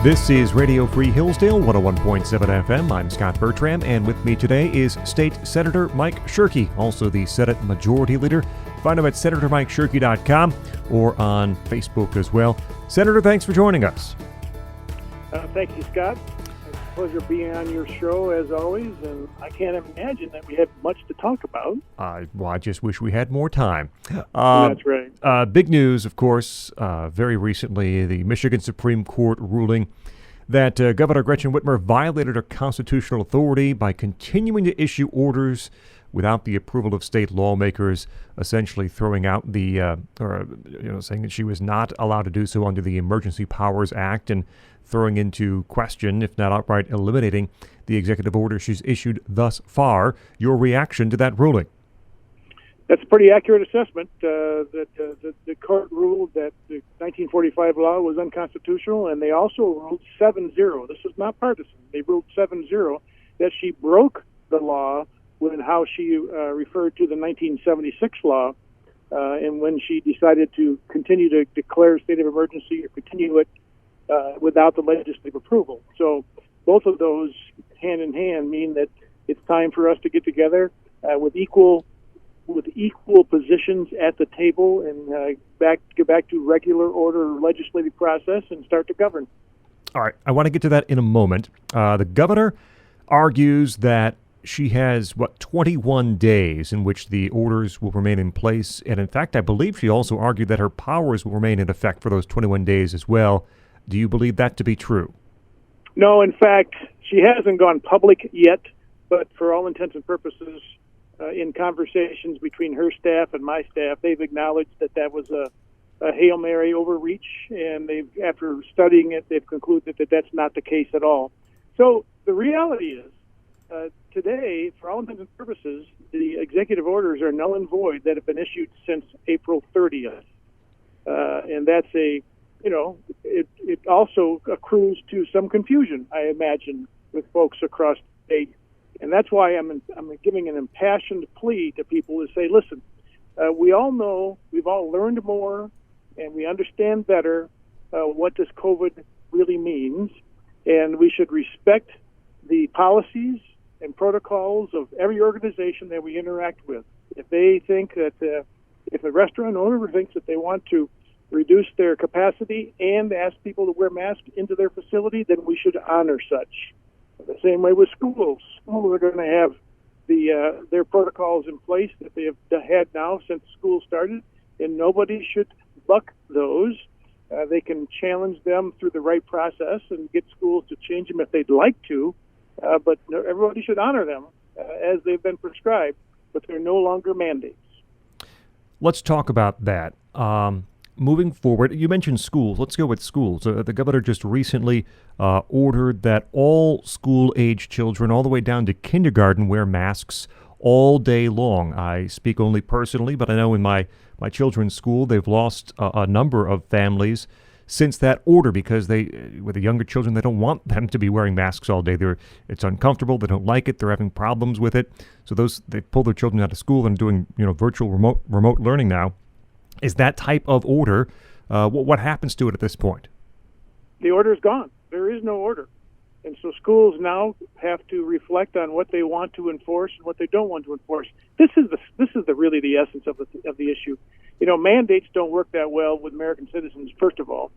This is Radio Free Hillsdale, 101.7 FM. I'm Scot Bertram, and with me today is State Senator Mike Shirkey, also the Senate Majority Leader. Find him at senatormikeshirkey.com or on Facebook as well. Senator, thanks for joining us. Thank you, Scott. It's a pleasure being on your show, as always, and I can't imagine that we have much to talk about. Well, I just wish we had more time. That's right. Big news, of course, very recently, the Michigan Supreme Court ruling that Governor Gretchen Whitmer violated her constitutional authority by continuing to issue orders without the approval of state lawmakers, essentially throwing out saying that she was not allowed to do so under the Emergency Powers Act and throwing into question, if not outright eliminating, the executive order she's issued thus far. Your reaction to that ruling? That's a pretty accurate assessment. That the court ruled that the 1945 law was unconstitutional, and they also ruled 7-0. This is not partisan. They ruled 7-0 that she broke the law when how she referred to the 1976 law, and when she decided to continue to declare a state of emergency or continue it without the legislative approval. So both of those hand in hand mean that it's time for us to get together with equal positions at the table and get back to regular order legislative process and start to govern. All right, I want to get to that in a moment. The governor argues that she has, 21 days in which the orders will remain in place. And in fact, I believe she also argued that her powers will remain in effect for those 21 days as well. Do you believe that to be true? No, in fact, she hasn't gone public yet, but for all intents and purposes, in conversations between her staff and my staff, they've acknowledged that that was a Hail Mary overreach, and after studying it, they've concluded that that's not the case at all. So the reality is, today, for all intents and purposes, the executive orders are null and void that have been issued since April 30th. And that's it also accrues to some confusion, I imagine, with folks across the state. And that's why I'm giving an impassioned plea to people to say, listen, we all know, we've all learned more, and we understand better what this COVID really means, and we should respect the policies and protocols of every organization that we interact with. If they think that, if a restaurant owner thinks that they want to reduce their capacity and ask people to wear masks into their facility, then we should honor such. The same way with schools. Schools are going to have their protocols in place that they have had now since school started, and nobody should buck those. They can challenge them through the right process and get schools to change them if they'd like to, but everybody should honor them as they've been prescribed, but they're no longer mandates. Let's talk about that. Moving forward, you mentioned schools. Let's go with schools. The governor just recently ordered that all school-age children, all the way down to kindergarten, wear masks all day long. I speak only personally, but I know in my children's school, they've lost a number of families since that order because with the younger children, they don't want them to be wearing masks all day. It's uncomfortable. They don't like it. They're having problems with it. So they pull their children out of school and doing virtual remote learning now. Is that type of order, what happens to it at this point? The order is gone. There is no order. And so schools now have to reflect on what they want to enforce and what they don't want to enforce. This is really the essence of the issue. Mandates don't work that well with American citizens, first of all.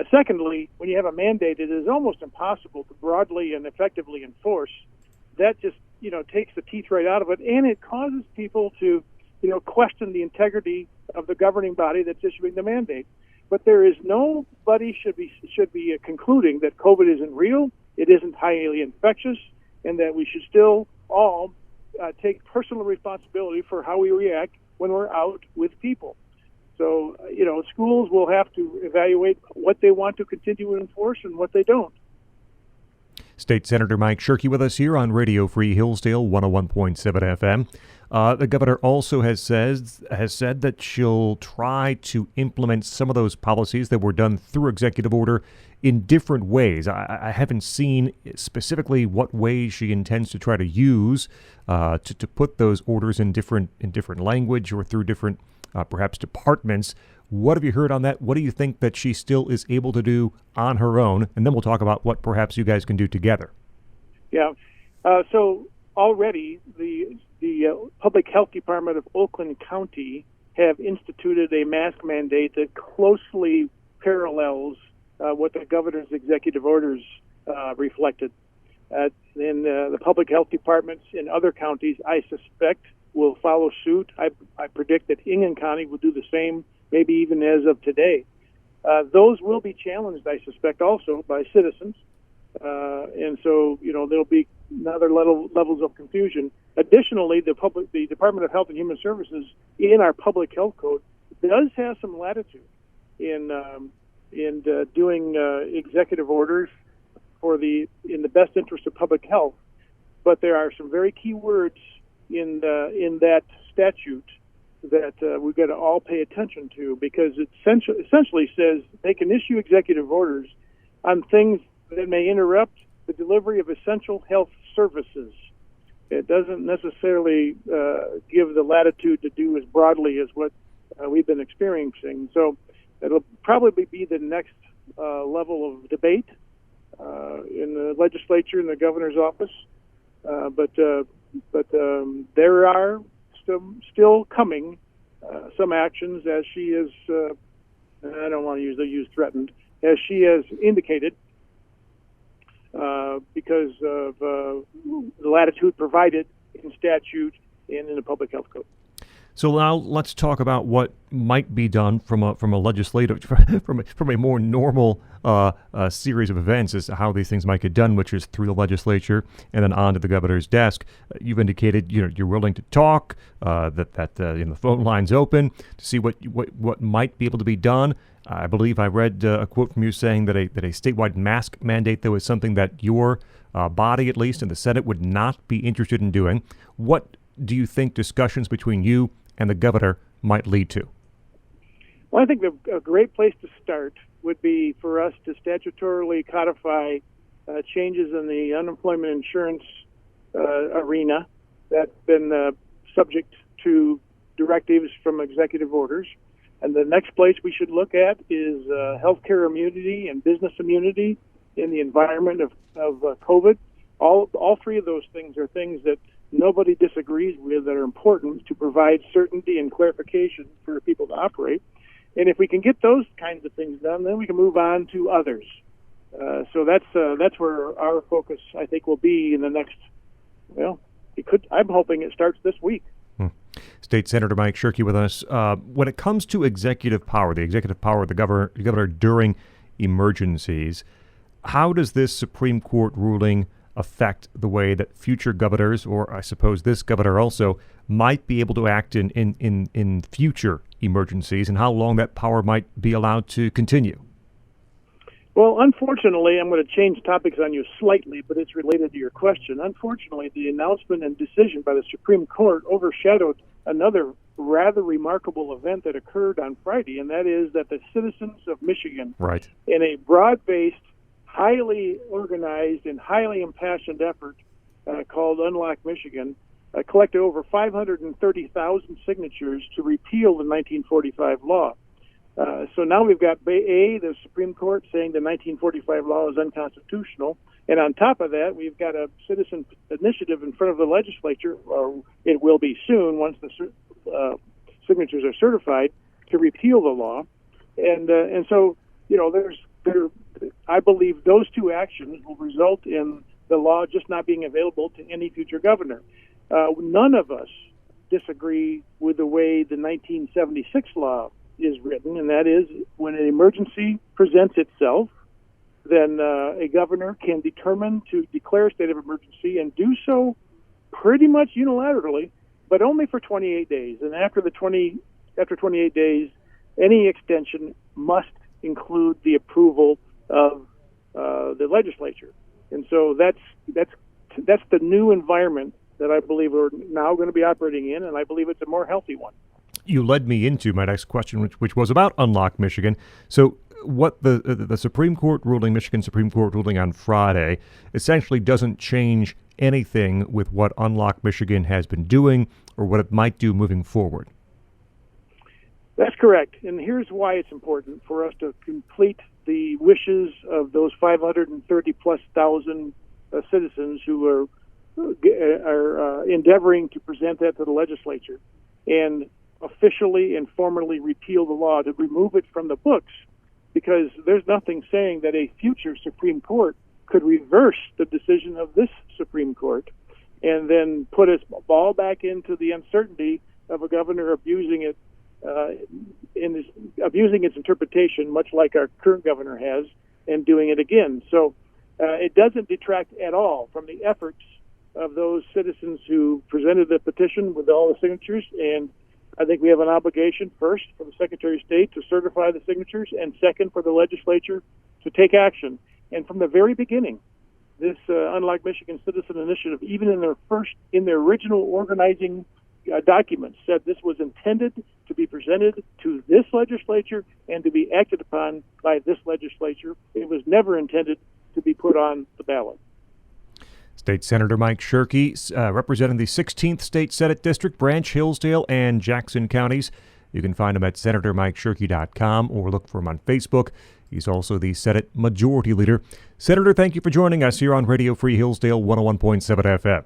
Secondly, when you have a mandate, it is almost impossible to broadly and effectively enforce. That just, takes the teeth right out of it, and it causes people to, question the integrity of the governing body that's issuing the mandate. But there is nobody should be concluding that COVID isn't real, it isn't highly infectious, and that we should still all take personal responsibility for how we react when we're out with people. So, schools will have to evaluate what they want to continue to enforce and what they don't. State Senator Mike Shirkey with us here on Radio Free Hillsdale, 101.7 FM. The governor also has said that she'll try to implement some of those policies that were done through executive order in different ways. I haven't seen specifically what ways she intends to try to use to put those orders in different language or through different perhaps departments. What have you heard on that? What do you think that she still is able to do on her own? And then we'll talk about what perhaps you guys can do together. Yeah. So already the Public Health Department of Oakland County have instituted a mask mandate that closely parallels what the governor's executive orders reflected. And the public health departments in other counties, I suspect, will follow suit. I predict that Ingham County will do the same, maybe even as of today. Those will be challenged, I suspect, also by citizens. And so, there'll be another levels of confusion. Additionally, the Department of Health and Human Services in our public health code does have some latitude in doing executive orders in the best interest of public health. But there are some very key words in that statute that we've got to all pay attention to, because it essentially says they can issue executive orders on things that may interrupt the delivery of essential health services. It doesn't necessarily give the latitude to do as broadly as what we've been experiencing. So it'll probably be the next level of debate in the legislature and the governor's office. But there are still coming some actions, as she is, I don't want to use threatened, as she has indicated, because of the latitude provided in statute and in the public health code. So now let's talk about what might be done from a legislative, from a more normal series of events as to how these things might get done, which is through the legislature and then on to the governor's desk. You've indicated you're willing to talk, that the phone line's open to see what might be able to be done. I believe I read a quote from you saying that a statewide mask mandate, though, is something that your body, at least in the Senate, would not be interested in doing. What do you think discussions between you and the governor might lead to? Well, I think a great place to start would be for us to statutorily codify changes in the unemployment insurance arena that's been subject to directives from executive orders. And the next place we should look at is healthcare immunity and business immunity in the environment of COVID. All three of those things are things that nobody disagrees with, that are important to provide certainty and clarification for people to operate. And if we can get those kinds of things done, then we can move on to others. So that's where our focus, I think, will be in the next. Well, I'm hoping it starts this week. State Senator Mike Shirkey with us. When it comes to executive power, the executive power of the governor during emergencies, how does this Supreme Court ruling affect the way that future governors, or I suppose this governor also, might be able to act in future emergencies, and how long that power might be allowed to continue? Well, unfortunately, I'm going to change topics on you slightly, but it's related to your question. Unfortunately, the announcement and decision by the Supreme Court overshadowed another rather remarkable event that occurred on Friday, and that is that the citizens of Michigan, right, in a broad-based, highly organized, and highly impassioned effort called Unlock Michigan, collected over 530,000 signatures to repeal the 1945 law. So now we've got the Supreme Court saying the 1945 law is unconstitutional, and on top of that, we've got a citizen initiative in front of the legislature, or it will be soon once the signatures are certified, to repeal the law. And so, I believe those two actions will result in the law just not being available to any future governor. None of us disagree with the way the 1976 law is written, and that is when an emergency presents itself, then a governor can determine to declare a state of emergency and do so pretty much unilaterally, but only for 28 days. And after 28 days, any extension must include the approval of the legislature. And so that's the new environment that I believe we're now going to be operating in, and I believe it's a more healthy one. You led me into my next question, which was about Unlock Michigan. So what the Supreme Court ruling, Michigan Supreme Court ruling on Friday, essentially doesn't change anything with what Unlock Michigan has been doing or what it might do moving forward. That's correct. And here's why it's important for us to complete the wishes of those 530-plus thousand citizens who are endeavoring to present that to the legislature and officially and formally repeal the law, to remove it from the books, because there's nothing saying that a future Supreme Court could reverse the decision of this Supreme Court and then put us all back into the uncertainty of a governor abusing it, abusing its interpretation, much like our current governor has, and doing it again. So it doesn't detract at all from the efforts of those citizens who presented the petition with all the signatures. And I think we have an obligation, first, for the Secretary of State to certify the signatures, and second, for the legislature to take action. And from the very beginning, this Unlike Michigan Citizen Initiative, even in their original organizing documents, said this was intended to be presented to this legislature and to be acted upon by this legislature. It was never intended to be put on the ballot. State Senator Mike Shirkey, representing the 16th State Senate District, Branch, Hillsdale, and Jackson counties. You can find him at senatormikeshirkey.com or look for him on Facebook. He's also the Senate Majority Leader. Senator, thank you for joining us here on Radio Free Hillsdale 101.7 FM.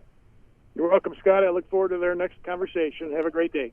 You're welcome, Scott. I look forward to their next conversation. Have a great day.